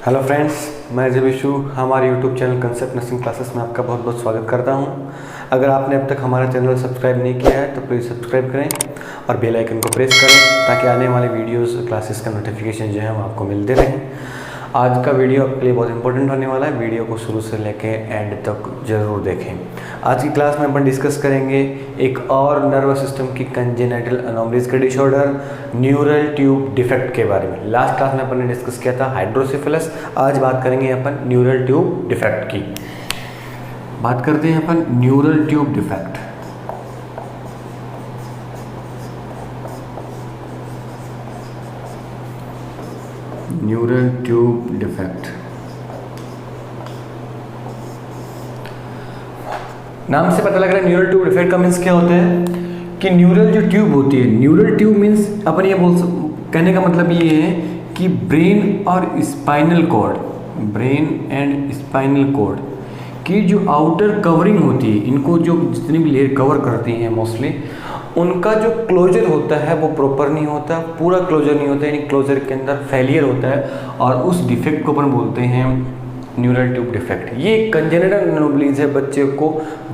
Hello friends, मैं जबीशु हमारे YouTube channel concept nursing classes में आपका बहुत बहुत स्वागत करता हूं। अगर आपने अब तक हमारा चैनल सब्सक्राइब नहीं किया है तो प्लीज़ सब्सक्राइब करें और बेल आइकन को प्रेस करें ताकि आने वाले वीडियोस क्लासेस का नोटिफिकेशन जो है वो आपको मिलते रहें। आज का वीडियो आपके लिए बहुत इंपॉर्टेंट होने वाला है। वीडियो को शुरू से लेके एंड तक ज़रूर देखें। आज की क्लास में अपन डिस्कस करेंगे एक और नर्वस सिस्टम की कंजेनिटल अनोमलीज का डिसऑर्डर न्यूरल ट्यूब डिफेक्ट के बारे में। लास्ट क्लास में अपन ने डिस्कस किया था हाइड्रोसिफिलस। आज बात करेंगे अपन न्यूरल ट्यूब डिफेक्ट की। बात करते हैं अपन neural tube defect. Neural tube defect नाम से पता लग रहा है न्यूरल ट्यूब डिफेक्ट का मीन्स क्या होता है कि न्यूरल जो ट्यूब होती है, न्यूरल ट्यूब मीन्स अपन ये कहने का मतलब ये है कि ब्रेन और spinal cord, brain and spinal cord की जो आउटर कवरिंग होती है, इनको जो जितनी भी लेयर कवर करती हैं मोस्टली, उनका जो क्लोजर होता है वो प्रॉपर नहीं होता, पूरा क्लोजर नहीं होता, यानी क्लोजर के अंदर फेलियर होता है और उस डिफेक्ट को अपन बोलते हैं न्यूरल ट्यूब डिफेक्ट। ये कंजेनिटल अनोमलीज है, बच्चे को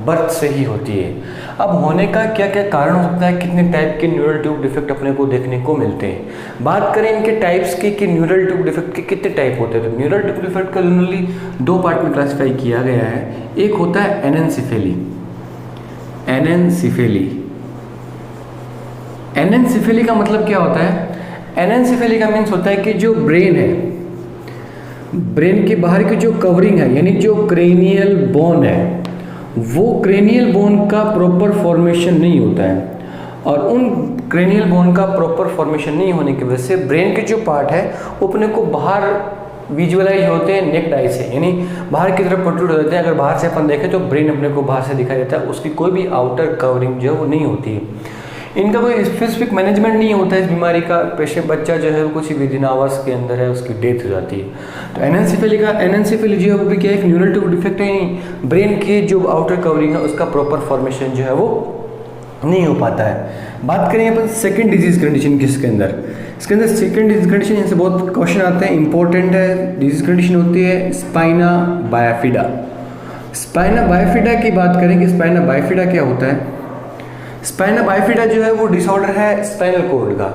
बर्थ से ही होती है। अब होने का क्या क्या कारण हो सकता है, कितने टाइप के न्यूरल ट्यूब डिफेक्ट अपने को देखने को मिलते हैं। बात करें इनके टाइप्स की कि न्यूरल ट्यूब डिफेक्ट के कितने टाइप होते हैं, तो न्यूरल ट्यूब डिफेक्ट का जनरली दो पार्ट में क्लासिफाई किया गया है। एक होता है एनेनसिफेली। एनेनसिफेली का मतलब क्या होता है? एनेनसिफेली का मीन्स होता है कि जो ब्रेन है, ब्रेन के बाहर की जो कवरिंग है, यानी जो क्रेनियल बोन है, वो क्रेनियल बोन का प्रॉपर फॉर्मेशन नहीं होता है। और उन क्रेनियल बोन का प्रॉपर फॉर्मेशन नहीं होने की वजह से ब्रेन के जो पार्ट है वो अपने को बाहर विजुअलाइज होते हैं नेक्ड आई से, यानी बाहर की तरफ प्रोट्रूड हो जाते हैं। अगर बाहर से अपन देखें तो ब्रेन अपने को बाहर से दिखाई देता है, उसकी कोई भी आउटर कवरिंग जो है वो नहीं होती है। इनका कोई स्पेसिफिक मैनेजमेंट नहीं होता है इस बीमारी का। पेशेंट बच्चा जो है वो कुछ विदिन आवर्स के अंदर है उसकी डेथ हो जाती है। तो एनेनसिफेली जो है वो भी क्या है, एक न्यूरल ट्यूब डिफेक्ट है। ब्रेन की जो आउटर कवरिंग है उसका प्रॉपर फॉर्मेशन जो है वो नहीं हो पाता है। बात करें अपन सेकेंड डिजीज कंडीशन की, इसके अंदर सेकेंड डिजीज कंडीशन, इनसे बहुत क्वेश्चन आते हैं, इंपॉर्टेंट है। डिजीज कंडीशन होती है स्पाइना बाइफिडा। स्पाइना बाइफिडा की बात करें कि स्पाइना बाइफिडा क्या होता है। स्पाइना बाइफिडा जो है वो डिसऑर्डर है स्पाइनल कॉर्ड का।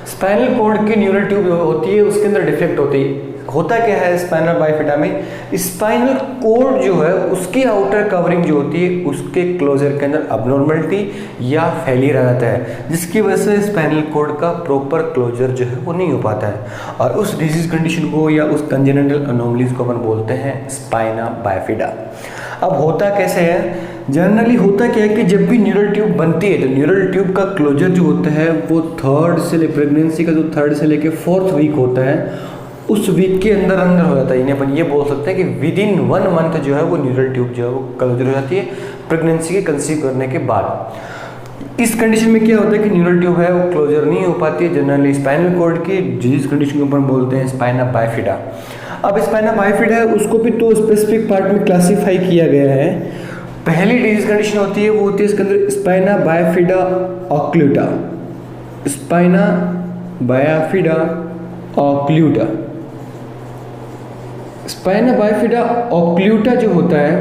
स्पाइनल कॉर्ड की न्यूरल ट्यूब होती है, उसके अंदर डिफेक्ट होती है। होता क्या है स्पाइनल बाइफिडा में, स्पाइनल कॉर्ड जो है उसकी आउटर कवरिंग जो होती है उसके क्लोजर के अंदर अबनॉर्मलिटी या फेलियर आ जाता है, जिसकी वजह से स्पाइनल कॉर्ड का प्रॉपर क्लोजर जो है वो नहीं हो पाता है। और उस डिजीज कंडीशन को या उस कंजेनिटल अनोमलीज को अपन बोलते हैं स्पाइना बाइफिडा। अब होता कैसे है, जनरली होता क्या है कि जब भी न्यूरल ट्यूब बनती है तो न्यूरल ट्यूब का क्लोजर जो होता है वो प्रेगनेंसी का जो थर्ड से लेके फोर्थ वीक होता है, उस वीक के अंदर हो जाता है। यानी अपन ये बोल सकते हैं कि विदिन 1 मंथ जो है वो न्यूरल ट्यूब जो है वो क्लोजर हो जाती है प्रेगनेंसी के कंसीव करने के बाद। इस कंडीशन में क्या होता है कि न्यूरल ट्यूब है वो क्लोजर नहीं हो पाती है जनरली स्पाइनल कॉर्ड की, जिस कंडीशन को अपन बोलते हैं स्पाइना बाइफिडा। अब स्पाइना बाइफिडा है उसको भी दो स्पेसिफिक पार्ट में क्लासीफाई किया गया है। पहली डिजीज कंडीशन होती है वो होती है इसके अंदर spina bifida occulta. Spina bifida occulta. Spina bifida occulta जो होता है,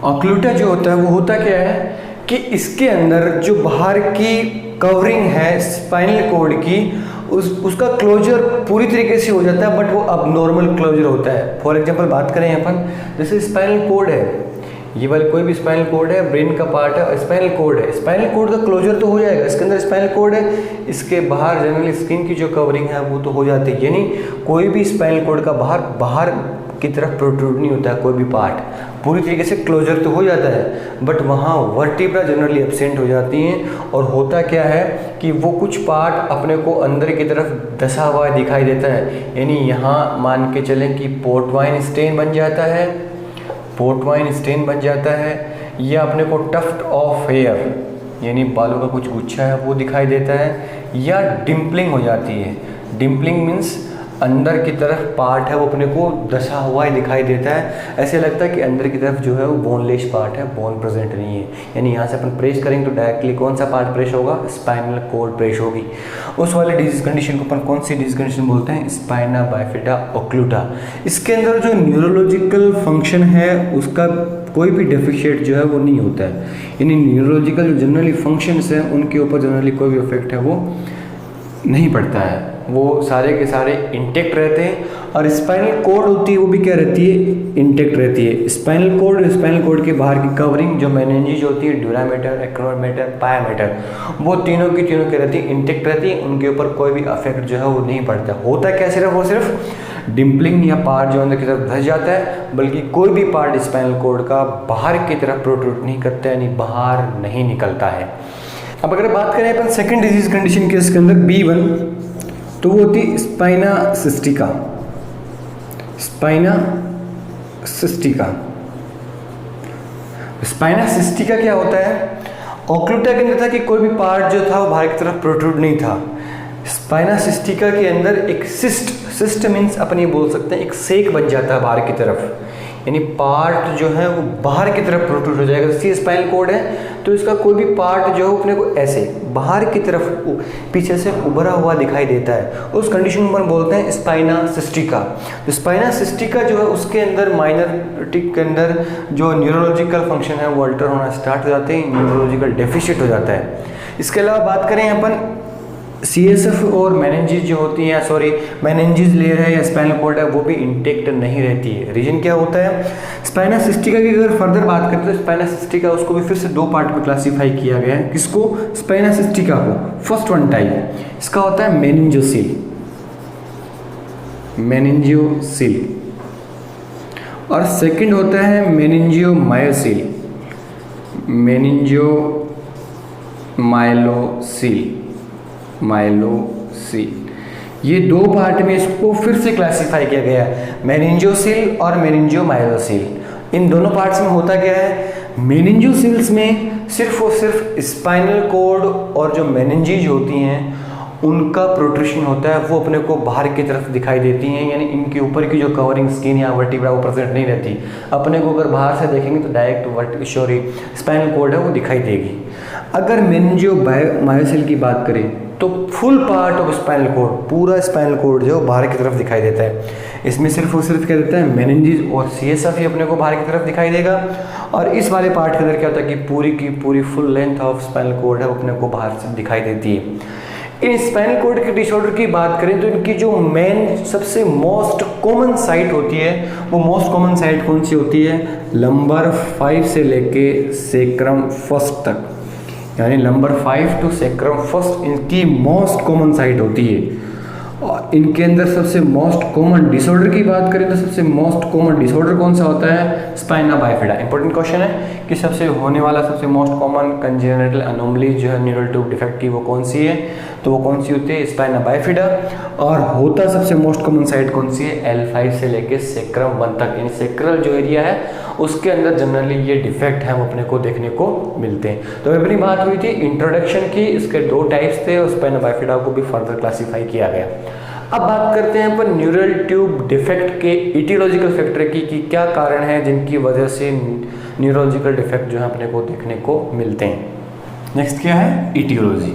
ऑक्लूटा जो होता है वो होता क्या है कि इसके अंदर जो बाहर की कवरिंग है स्पाइनल कॉर्ड की उसका क्लोजर पूरी तरीके से हो जाता है, बट वो अब नॉर्मल क्लोजर होता है। फॉर एग्जांपल बात करें अपन, जैसे स्पाइनल कॉर्ड है, ये वाला कोई भी स्पाइनल कॉर्ड है, ब्रेन का पार्ट है, स्पाइनल कॉर्ड है, स्पाइनल कॉर्ड का क्लोजर तो हो जाएगा, इसके अंदर स्पाइनल कॉर्ड है, इसके बाहर जनरली स्किन की जो कवरिंग है वो तो हो जाती है। यानी कोई भी स्पाइनल कॉर्ड का बाहर की तरफ प्रोट्रूड नहीं होता है कोई भी पार्ट, पूरी तरीके से क्लोजर तो हो जाता है, बट वहाँ वर्टिब्रा जनरली एब्सेंट हो जाती हैं। और होता क्या है कि वो कुछ पार्ट अपने को अंदर की तरफ धसा हुआ दिखाई देता है। यानी यहाँ मान के चलें कि पोर्टवाइन स्टेन बन जाता है, पोर्टवाइन स्टेन बन जाता है, या अपने को टफ्ट ऑफ हेयर यानी बालों का कुछ गुच्छा है वो दिखाई देता है, या डिम्पलिंग हो जाती है। डिम्पलिंग मीन्स अंदर की तरफ पार्ट है वो अपने को दसा हुआ ही दिखाई देता है। ऐसे लगता है कि अंदर की तरफ जो है वो बोनलेस पार्ट है, बोन प्रेजेंट नहीं है। यानी यहाँ से अपन प्रेस करेंगे तो डायरेक्टली कौन सा पार्ट प्रेस होगा, स्पाइनल कॉर्ड प्रेस होगी। उस वाले डिजीज कंडीशन को अपन कौन सी डिजीज कंडीशन बोलते हैं, स्पाइना बाइफिडा ओक्लूटा। इसके अंदर जो न्यूरोलॉजिकल फंक्शन है उसका कोई भी डेफिशिएट जो है वो नहीं होता है। यानी न्यूरोलॉजिकल जो जनरली फंक्शंस हैं उनके ऊपर जनरली कोई भी इफेक्ट है वो नहीं पड़ता है, वो सारे के सारे इंटेक्ट रहते हैं। और स्पाइनल कॉर्ड होती है वो भी क्या रहती है, इंटेक्ट रहती है। स्पाइनल कॉर्ड के बाहर की कवरिंग जो मेनिंजेस होती है, ड्यूरामेटर, एक्रोमेटर, पायामेटर, वो तीनों की तीनों क्या रहती है, इंटेक्ट रहती है। उनके ऊपर कोई भी इफेक्ट जो है वो नहीं पड़ता। होता क्या सिर्फ वो सिर्फ डिम्पलिंग या पार्ट जो अंदर की तरफ धस जाता है, बल्कि कोई भी पार्ट स्पाइनल कॉर्ड का बाहर की तरफ प्रोट्रूड नहीं करता है, यानी बाहर नहीं निकलता है। अब अगर बात करें अपन सेकंड डिजीज कंडीशन के इसके अंदर B1, तो वो होती स्पाइना सिस्टिका। स्पाइना सिस्टिका क्या होता है, ओक्लूटा के अंदर था कि कोई भी पार्ट जो था वो बाहर की तरफ प्रोट्रूड नहीं था। स्पाइना सिस्टिका के अंदर एक सिस्ट मीन्स अपन ये बोल सकते हैं एक सेक बन जाता है बाहर की तरफ, यानी पार्ट जो है वो बाहर की तरफ प्रोट्रूड हो जाएगा। जैसे स्पाइनल कॉर्ड है तो इसका कोई भी पार्ट जो है अपने को ऐसे बाहर की तरफ पीछे से उभरा हुआ दिखाई देता है। उस कंडीशन को हम बोलते हैं स्पाइना सिस्टिका। तो स्पाइना सिस्टिका जो है उसके अंदर माइनॉरिटी के अंदर जो न्यूरोलॉजिकल फंक्शन है वो अल्टर होना स्टार्ट हो जाते हैं, न्यूरोलॉजिकल डेफिशिएट हो जाता है। इसके अलावा बात करें अपन CSF और मेनिंजेस जो होती हैं, मेनिंजेस लेयर है या स्पाइनल कॉर्ड है वो भी इंटेक्ट नहीं रहती है। रीजन क्या होता है, स्पाइना सिस्टिका की अगर फर्दर बात करें तो स्पाइना सिस्टिका उसको भी फिर से दो पार्ट में क्लासीफाई किया गया है। किसको, स्पाइना सिस्टिका को। फर्स्ट वन टाइप इसका होता है मेनिंजियोसिल और सेकंड होता है मेनिंजियोमायोसिल। माइलोसिल, ये दो पार्ट में इसको फिर से क्लासिफाई किया गया है, मेनिंजियोसिल और मेनिंजियोमायोसिल। इन दोनों पार्ट्स में होता क्या है, मेनिंजियोसिल्स में सिर्फ और सिर्फ स्पाइनल कॉर्ड और जो मेनिंजेस होती हैं उनका प्रोट्रूशन होता है, वो अपने को बाहर की तरफ दिखाई देती हैं। यानी इनके ऊपर की जो कवरिंग स्किन या वर्टिब्रा वो प्रेजेंट नहीं रहती। अपने को अगर बाहर से देखेंगे तो डायरेक्ट स्पाइनल कॉर्ड है वो दिखाई देगी। अगर मेनिंजियोमायोसिल की बात करें तो full part of spinal cord, पूरा स्पाइनल कॉर्ड जो बाहर की तरफ दिखाई देता है। इसमें सिर्फ और सिर्फ क्या देता है, मेनिंजेस और CSF ही अपने को बाहर की तरफ दिखाई देगा। और इस वाले पार्ट के अंदर क्या होता है कि पूरी की पूरी full length of spinal cord है वो अपने को बाहर से दिखाई देती है। इन स्पाइनल कॉर्ड के डिसऑर्डर की बात करें तो इनकी जो मेन सबसे मोस्ट कॉमन साइट होती है, वो मोस्ट कॉमन साइट कौन सी होती है, लंबर 5 से लेके सेक्रम फर्स्ट तक, यानी नंबर 5 टू सेक्रम फर्स्ट इनकी मोस्ट कॉमन साइट होती है। और इनके अंदर सबसे मोस्ट कॉमन डिसऑर्डर की बात करें तो सबसे मोस्ट कॉमन डिसऑर्डर कौन सा होता है, स्पाइना बाइफिडा। इंपॉर्टेंट क्वेश्चन है कि सबसे होने वाला सबसे मोस्ट कॉमन कंजेनिटल अनोमली जो है न्यूरल ट्यूब डिफेक्ट की वो कौन सी है, तो वो कौन सी होती है, स्पाइना बाइफिडा। और होता सबसे मोस्ट कॉमन साइट कौन सी है, L5 से लेके सेक्रम 1 तक, यानी सेक्रल जो एरिया है उसके अंदर जनरली ये डिफेक्ट है वो अपने को देखने को मिलते हैं। तो अपनी बात हुई थी इंट्रोडक्शन की, इसके दो टाइप्स थे और स्पाइना बाइफिडा को भी फर्दर क्लासीफाई किया गया। अब बात करते हैं अपन न्यूरल ट्यूब डिफेक्ट के इटियोलॉजिकल फैक्टर की कि क्या कारण है जिनकी वजह से न्यूरोलॉजिकल डिफेक्ट जो है अपने को देखने को मिलते हैं। नेक्स्ट क्या है, इटियोलॉजी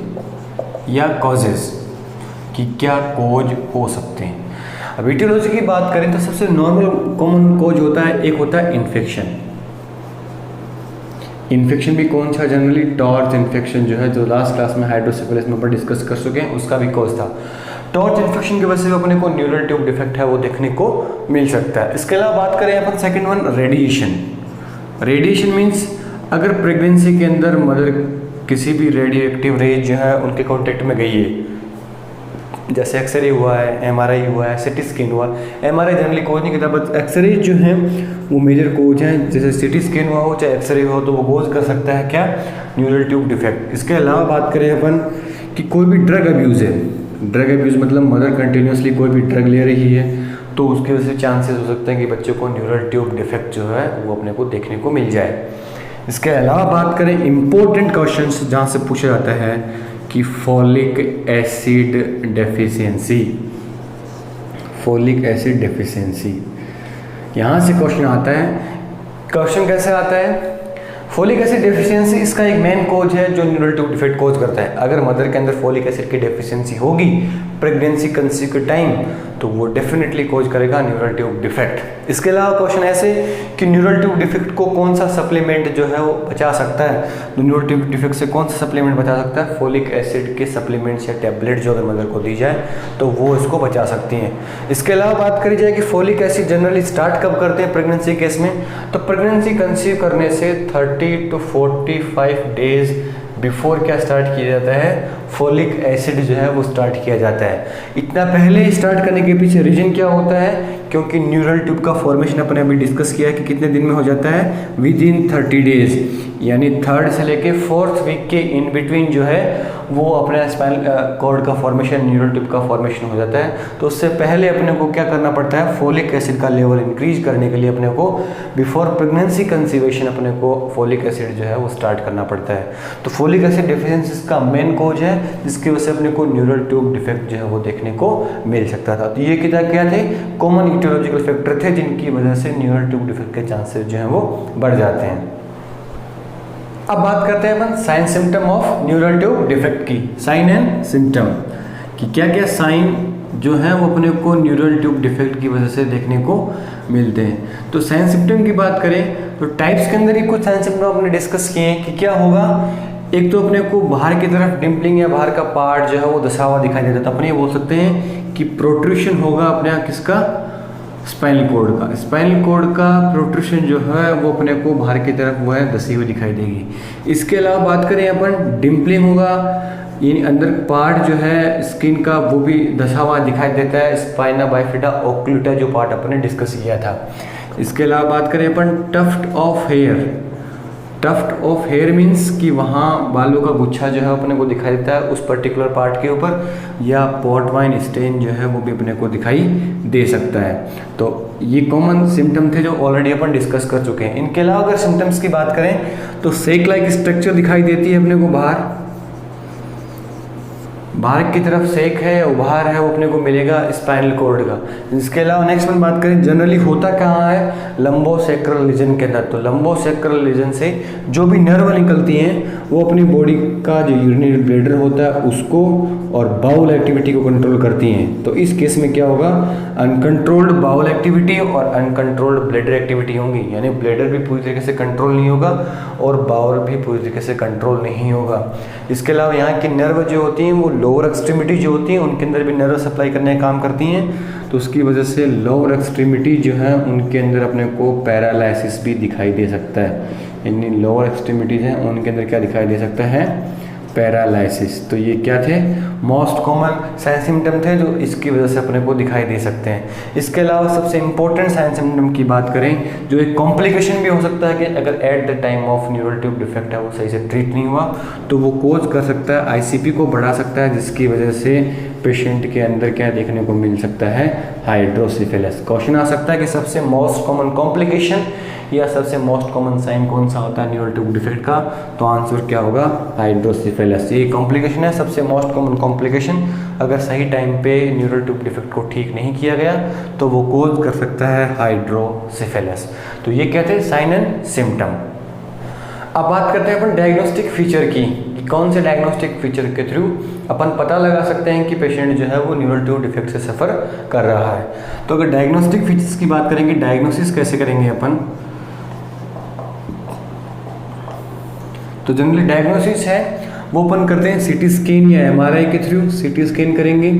या कॉजेस, कि क्या कॉज हो सकते हैं। अब इटियोलॉजी की बात करें तो सबसे नॉर्मल कॉमन कॉज होता है, एक होता है इन्फेक्शन भी कौन सा, जनरली टॉर्च इन्फेक्शन जो है, जो लास्ट क्लास में हाइड्रोसेफेलस में ऊपर डिस्कस कर चुके हैं, उसका भी कॉज था। टॉर्च इन्फेक्शन की वजह से अपने को न्यूरल ट्यूब डिफेक्ट है वो देखने को मिल सकता है। इसके अलावा बात करें अपन सेकंड वन, रेडिएशन मीन्स अगर प्रेगनेंसी के अंदर मदर किसी भी रेडियो एक्टिव रेज जो है उनके कॉन्टेक्ट में गई है, जैसे एक्सरे हुआ है, MRI हुआ है, CT स्कैन हुआ। MRI जनरली कोज नहीं करता, बट एक्सरे जो है वो मेजर कोज हैं। जैसे CT स्कैन हुआ हो चाहे एक्सरे हो तो वो कोज कर सकता है क्या, न्यूरल ट्यूब डिफेक्ट। इसके अलावा बात करें अपन कि कोई भी ड्रग अब्यूज़ है, ड्रग अब्यूज़ मतलब मदर कंटिन्यूसली कोई भी ड्रग ले रही है तो उसकी वजह से चांसेस हो सकते हैं कि बच्चे को न्यूरल ट्यूब डिफेक्ट जो है वो अपने को देखने को मिल जाए। इसके अलावा बात करें इंपॉर्टेंट क्वेश्चंस जहाँ से पूछा जाता है कि folic acid deficiency folic acid deficiency. यहाँ से क्वेश्चन आता है। क्वेश्चन कैसे आता है? फोलिक एसिड डेफिशिएंसी इसका एक मेन कोज है जो न्यूरल ट्यूब डिफेक्ट कोज करता है। अगर मदर के अंदर फोलिक एसिड की डेफिशिएंसी होगी प्रेगनेंसी कंसीव के टाइम, तो वो डेफिनेटली कोज करेगा न्यूरल ट्यूब डिफेक्ट। इसके अलावा क्वेश्चन ऐसे कि न्यूरल ट्यूब डिफेक्ट को कौन सा सप्लीमेंट जो है वो बचा सकता है, तो न्यूरल ट्यूब डिफेक्ट से कौन सा सप्लीमेंट बचा सकता है? फोलिक एसिड के सप्लीमेंट्स या टैबलेट जो अगर मदर को दी जाए तो वो इसको बचा सकती हैं। इसके अलावा बात करी जाए कि फोलिक एसिड जनरली स्टार्ट कब करते हैं प्रेगनेंसी केस में, तो प्रेगनेंसी कंसीव करने से 30 to 45 डेज बिफोर क्या स्टार्ट किया जाता है? फोलिक एसिड जो है वो स्टार्ट किया जाता है। इतना पहले स्टार्ट करने के पीछे रीजन क्या होता है? क्योंकि न्यूरल ट्यूब का फॉर्मेशन अपने अभी डिस्कस किया है कि कितने दिन में हो जाता है, विद इन 30 डेज, यानी 3rd से लेके 4th वीक के इन बिटवीन जो है वो अपने स्पाइनल कॉर्ड का फॉर्मेशन, न्यूरल ट्यूब का फॉर्मेशन हो जाता है। तो उससे पहले अपने को क्या करना पड़ता है? फोलिक एसिड का लेवल इंक्रीज करने के लिए अपने को बिफोर प्रेगनेंसी कंसीवेशन अपने को फोलिक एसिड जो है वो स्टार्ट करना पड़ता है। तो फोलिक एसिड डेफिशिएंसी का मेन कोज है जिसकी वजह से अपने को न्यूरल ट्यूब डिफेक्ट जो है वो देखने को मिल सकता था। तो ये क्या थे? कॉमन इटियोलॉजिकल फैक्टर थे जिनकी वजह से न्यूरल ट्यूब डिफेक्ट के चांसेस जो है वो बढ़ जाते हैं। अब बात करते हैं अपन sign symptom of neural tube defect की। साइन एंड सिम्टम कि क्या क्या साइन जो है वो अपने को न्यूरल ट्यूब डिफेक्ट की वजह से देखने को मिलते हैं। तो साइन सिम्टम की बात करें तो टाइप्स के अंदर ही कुछ साइन सिम्टम अपने डिस्कस किए हैं कि क्या होगा। एक तो अपने को बाहर की तरफ डिम्पलिंग या बाहर का पार्ट जो है वो धसा हुआ दिखाई देता है, तो अपने ये बोल सकते हैं कि प्रोट्रूशन होगा अपने यहाँ किसका? स्पाइनल कॉर्ड का। स्पाइनल कॉर्ड का प्रोट्रूशन जो है वो अपने को बाहर की तरफ वो है धसी हुई दिखाई देगी। इसके अलावा बात करें अपन डिम्पलिंग होगा, यानी अंदर पार्ट जो है स्किन का वो भी धसा हुआ दिखाई देता है, स्पाइना बाइफिडा ओक्लूटा जो पार्ट अपन ने डिस्कस किया था। इसके अलावा बात करें अपन tuft of hair. Tuft of hair means कि वहाँ बालों का गुच्छा जो है अपने को दिखाई देता है उस पर्टिकुलर पार्ट के ऊपर, या पॉट वाइन स्टेन जो है वो भी अपने को दिखाई दे सकता है। तो ये कॉमन सिम्टम थे जो ऑलरेडी अपन डिस्कस कर चुके हैं। इनके अलावा अगर सिम्टम्स की बात करें तो सेक लाइक स्ट्रक्चर दिखाई देती है अपने को बाहर की तरफ सेक है, उभार है वो अपने को मिलेगा स्पाइनल कॉर्ड का। इसके अलावा नेक्स्ट में बात करें जनरली होता कहाँ है? लंबोसेक्रल रीजन के अंदर। तो लंबोसेक्रल रीजन से जो भी नर्व निकलती हैं वो अपनी बॉडी का जो यूरिनरी ब्लैडर होता है उसको और बाउल एक्टिविटी को कंट्रोल करती हैं। तो इस केस में क्या होगा? अनकंट्रोल्ड बाउल एक्टिविटी और अनकंट्रोल्ड ब्लैडर एक्टिविटी होंगी, यानी ब्लैडर भी पूरी तरीके से कंट्रोल नहीं होगा और बाउल भी पूरी तरीके से कंट्रोल नहीं होगा। इसके अलावा यहाँ की नर्व जो होती हैं वो लोअर एक्सट्रीमिटी जो होती हैं उनके अंदर भी नर्व सप्लाई करने का काम करती हैं, तो उसकी वजह से लोअर एक्सट्रीमिटी जो है उनके अंदर अपने को पैरालाइसिस भी दिखाई दे सकता है। यानी लोअर एक्सट्रीमिटीज हैं उनके अंदर क्या दिखाई दे सकता है? पैरालाइसिस। तो ये क्या थे? मोस्ट कॉमन साइन सिम्टम थे जो इसकी वजह से अपने को दिखाई दे सकते हैं। इसके अलावा सबसे इंपॉर्टेंट साइन सिम्टम की बात करें जो एक कॉम्प्लिकेशन भी हो सकता है कि अगर at the time of neural tube defect है वो सही से ट्रीट नहीं हुआ तो वो कोज कर सकता है आईसीपी को बढ़ा सकता है, जिसकी वजह से पेशेंट के अंदर क्या देखने को मिल सकता है? हाइड्रोसिफिलिस। क्वेश्चन आ सकता है कि सबसे मोस्ट कॉमन कॉम्प्लिकेशन या सबसे मोस्ट कॉमन साइन कौन सा होता है न्यूरल ट्यूब डिफेक्ट का? तो आंसर क्या होगा? हाइड्रोसिफिलिस। ये कॉम्प्लिकेशन है सबसे मोस्ट कॉमन कॉम्प्लिकेशन। अगर सही टाइम पे न्यूरल ट्यूब डिफेक्ट को ठीक नहीं किया गया तो वो कोज कर सकता है हाइड्रोसिफिलिस। तो ये कहते हैं साइन एंड सिम्टम। अब बात करते हैं अपन डायग्नोस्टिक फीचर की, कि कौन से डायग्नोस्टिक फीचर के थ्रू अपन पता लगा सकते हैं कि पेशेंट जो है वो न्यूरल ट्यूब डिफेक्ट से सफ़र कर रहा है। तो अगर डायग्नोस्टिक फीचर्स की बात करेंगे, डायग्नोसिस कैसे करेंगे अपन? तो जनरली डायग्नोसिस है वो अपन करते हैं सीटी स्कैन या एमआरआई के थ्रू। सीटी स्कैन करेंगे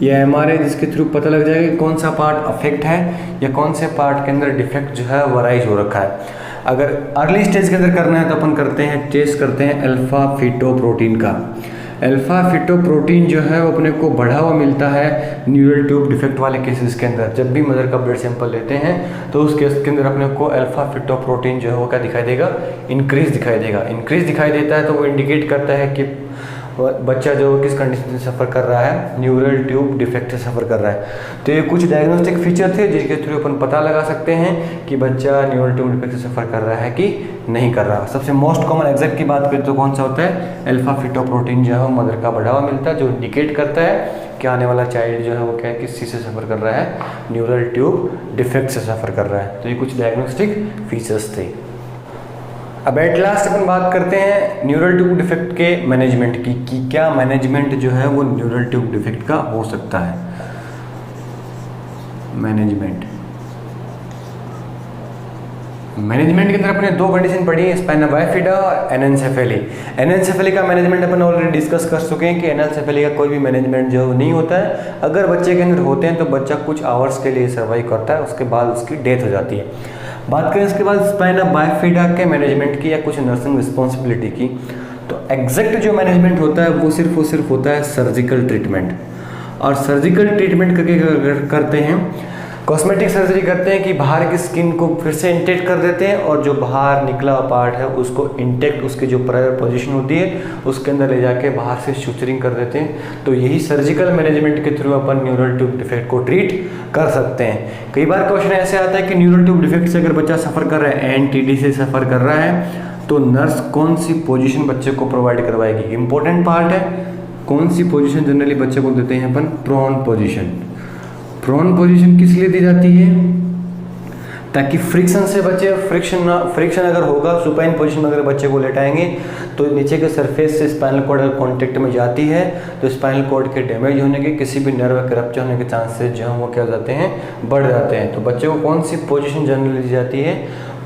या एमआरआई जिसके थ्रू पता लग जाएगा कौन सा पार्ट अफेक्ट है या कौन से पार्ट के अंदर डिफेक्ट जो है वराइज हो रखा है। अगर अर्ली स्टेज के अंदर करना है तो अपन करते हैं टेस्ट करते हैं अल्फा फिटोप्रोटीन का। अल्फा फिटोप्रोटीन जो है वो अपने को बढ़ा हुआ मिलता है न्यूरल ट्यूब डिफेक्ट वाले केसेस के अंदर। जब भी मदर का ब्लड सैंपल लेते हैं तो उस केस के अंदर अपने को अल्फा फिटोप्रोटीन जो है वो क्या दिखाई देगा? इंक्रीज दिखाई देगा। इंक्रीज दिखाई देता है तो वो इंडिकेट करता है कि बच्चा जो किस कंडीशन से सफ़र कर रहा है, न्यूरल ट्यूब डिफेक्ट से सफ़र कर रहा है। तो ये कुछ डायग्नोस्टिक फीचर थे जिसके थ्रू अपन पता लगा सकते हैं कि बच्चा न्यूरल ट्यूब डिफेक्ट से सफ़र कर रहा है कि नहीं कर रहा। सबसे मोस्ट कॉमन एग्जैक्ट की बात करें तो कौन सा होता है? अल्फा फिटोप्रोटीन जो है मदर का बढ़ावा मिलता है जो इंडिकेट करता है आपके आने वाला चाइल्ड जो है वो क्या है, किस चीज़ से सफ़र कर रहा है, न्यूरल ट्यूब डिफेक्ट से सफ़र कर रहा है। तो ये कुछ डायग्नोस्टिक फीचर्स थे। अब एट लास्ट अपन बात करते हैं न्यूरल ट्यूब डिफेक्ट के मैनेजमेंट की, कि क्या मैनेजमेंट जो है वो न्यूरल ट्यूब डिफेक्ट का हो सकता है। मैनेजमेंट के अंदर अपने दो कंडीशन पढ़ी है, स्पाइना बाइफिडा और एनेंसेफेली। एनेंसेफेली का मैनेजमेंट अपन ऑलरेडी डिस्कस कर चुके हैं कि एनेंसेफेली का कोई भी मैनेजमेंट जो नहीं होता है। अगर बच्चे के अंदर होते हैं तो बच्चा कुछ आवर्स के लिए सर्वाइव करता है, उसके बाद उसकी डेथ हो जाती है। बात करें इसके बाद स्पाइना बाइफिडा के मैनेजमेंट की या कुछ नर्सिंग रिस्पॉन्सिबिलिटी की, तो एग्जैक्ट जो मैनेजमेंट होता है वो सिर्फ होता है सर्जिकल ट्रीटमेंट। और सर्जिकल ट्रीटमेंट करते हैं, कॉस्मेटिक सर्जरी करते हैं कि बाहर की स्किन को फिर से इंटेक्ट कर देते हैं और जो बाहर निकला हुआ पार्ट है उसको इंटेक्ट, उसकी जो प्रायर पोजीशन होती है उसके अंदर ले जाके बाहर से सुचरिंग कर देते हैं। तो यही सर्जिकल मैनेजमेंट के थ्रू अपन न्यूरल ट्यूब डिफेक्ट को ट्रीट कर सकते हैं। कई बार क्वेश्चन ऐसे आता है कि न्यूरल ट्यूब डिफेक्ट से अगर बच्चा सफ़र कर रहा है, एनटीडी से सफ़र कर रहा है, तो नर्स कौन सी पोजिशन बच्चे को प्रोवाइड करवाएगी। इंपॉर्टेंट पार्ट है, कौन सी पोजिशन जनरली बच्चे को देते हैं अपन, प्रोन पोजिशन। प्रोन पोजीशन किस लिए दी जाती है, ताकि फ्रिक्शन से बचे, फ्रिक्शन अगर होगा सुपाइन पोजीशन में अगर बच्चे को लेटाएंगे तो नीचे के सरफेस से स्पाइनल कॉर्ड अगर कॉन्टेक्ट में जाती है तो स्पाइनल कॉर्ड के डैमेज होने के, किसी भी नर्व के रप्चर होने के चांसेस जो हैं वो क्या हो जाते हैं, बढ़ जाते हैं। तो बच्चे को कौन सी पोजीशन जनरली दी जाती है,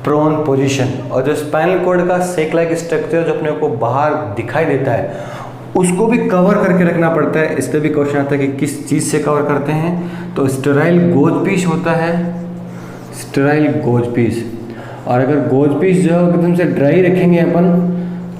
प्रोन पोजीशन। और जो स्पाइनल कॉर्ड का सेक लाइक स्ट्रक्चर जो अपने को बाहर दिखाई देता है उसको भी कवर करके रखना पड़ता है। इस पर भी क्वेश्चन आता है कि किस चीज़ से कवर करते हैं, तो स्टेराइल गोज पीस होता है, स्टेराइल गोज पीस। और अगर गोज पीस जो है एकदम से ड्राई रखेंगे अपन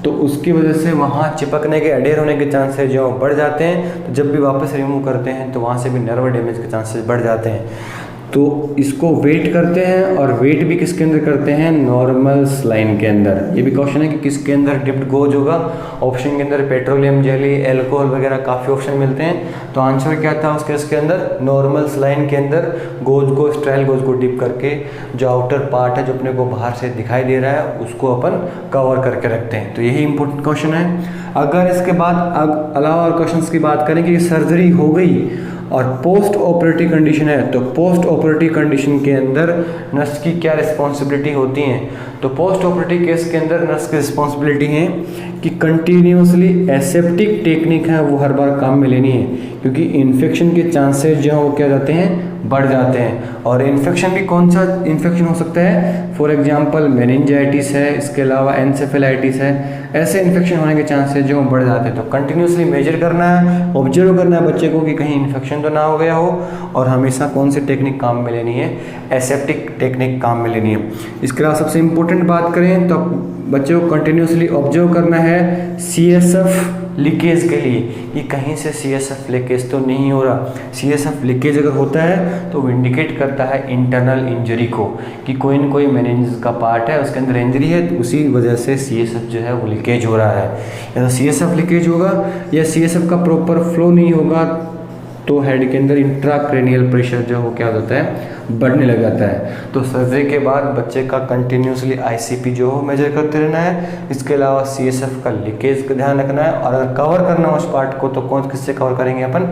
तो उसकी वजह से वहाँ चिपकने के, अडेर होने के चांसेस जो बढ़ जाते हैं। तो जब भी वापस रिमूव करते हैं तो वहाँ से भी नर्व डैमेज के चांसेस बढ़ जाते हैं। तो इसको वेट करते हैं, और वेट भी किसके अंदर करते हैं, नॉर्मल स्लाइन के अंदर। ये भी क्वेश्चन है कि किसके अंदर डिप्ड गोज होगा। ऑप्शन के अंदर पेट्रोलियम जेली, एल्कोहल वगैरह काफ़ी ऑप्शन मिलते हैं। तो आंसर क्या था उसके, इसके अंदर नॉर्मल स्लाइन के अंदर गोज को, स्ट्राइल गोज को डिप करके जो आउटर पार्ट है जो अपने को बाहर से दिखाई दे रहा है उसको अपन कवर करके रखते हैं। तो यही इंपॉर्टेंट क्वेश्चन है। अगर इसके बाद अलावा और क्वेश्चन की बात करें कि सर्जरी हो गई और पोस्ट ऑपरेटिव कंडीशन है, तो पोस्ट ऑपरेटिव कंडीशन के अंदर नर्स की क्या रिस्पॉन्सिबिलिटी होती है। तो पोस्ट ऑपरेटिव केस के अंदर नर्स की रिस्पॉन्सिबिलिटी है कि कंटिन्यूसली एसेप्टिक टेक्निक है वो हर बार काम में लेनी है, क्योंकि इन्फेक्शन के चांसेस जो हैं वो क्या जाते हैं, बढ़ जाते हैं। और इन्फेक्शन भी कौन सा इन्फेक्शन हो सकता है, फॉर एग्जांपल मेनिंजाइटिस है, इसके अलावा एंसेफेलाइटिस है, ऐसे इन्फेक्शन होने के चांसेस जो बढ़ जाते हैं। तो कंटिन्यूसली मेजर करना है, ऑब्जर्व करना है बच्चे को कि कहीं इन्फेक्शन तो ना हो गया हो, और हमेशा कौन सी टेक्निक काम में लेनी है, एसेप्टिक टेक्निक काम में लेनी है। इसके अलावा सबसे इम्पोर्टेंट बात करें तो बच्चे को कंटिन्यूसली ऑब्जर्व करना है CSF लीकेज के लिए, कि कहीं से CSF लीकेज तो नहीं हो रहा। CSF लीकेज अगर होता है तो वो इंडिकेट करता है इंटरनल इंजरी को, कि कोई न कोई मेनिंजेस का पार्ट है उसके अंदर इंजरी है, तो उसी वजह से CSF जो है वो लीकेज हो रहा है। या तो CSF लीकेज होगा या CSF का प्रॉपर फ्लो नहीं होगा तो हेड के अंदर इंट्राक्रेनियल प्रेशर जो वो क्या हो जाता है, बढ़ने लग जाता है। तो सर्जरी के बाद बच्चे का कंटिन्यूसली ICP जो हो मेजर करते रहना है। इसके अलावा CSF का लीकेज का ध्यान रखना है, और अगर कवर करना हो उस पार्ट को तो कौन किससे कवर करेंगे अपन,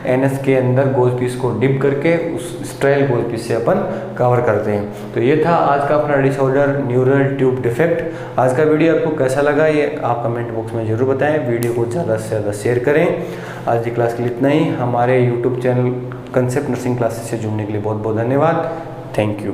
NS के अंदर गोज पीस को डिप करके उस स्ट्राइल गोज पीस से अपन कवर करते हैं। तो ये था आज का अपना डिसऑर्डर न्यूरल ट्यूब डिफेक्ट। आज का वीडियो आपको कैसा लगा ये आप कमेंट बॉक्स में जरूर बताएं। वीडियो को ज़्यादा से ज़्यादा शेयर करें। आज की क्लास के लिए इतना ही। हमारे YouTube channel concept nursing classes से जुड़ने के लिए बहुत बहुत धन्यवाद। Thank you.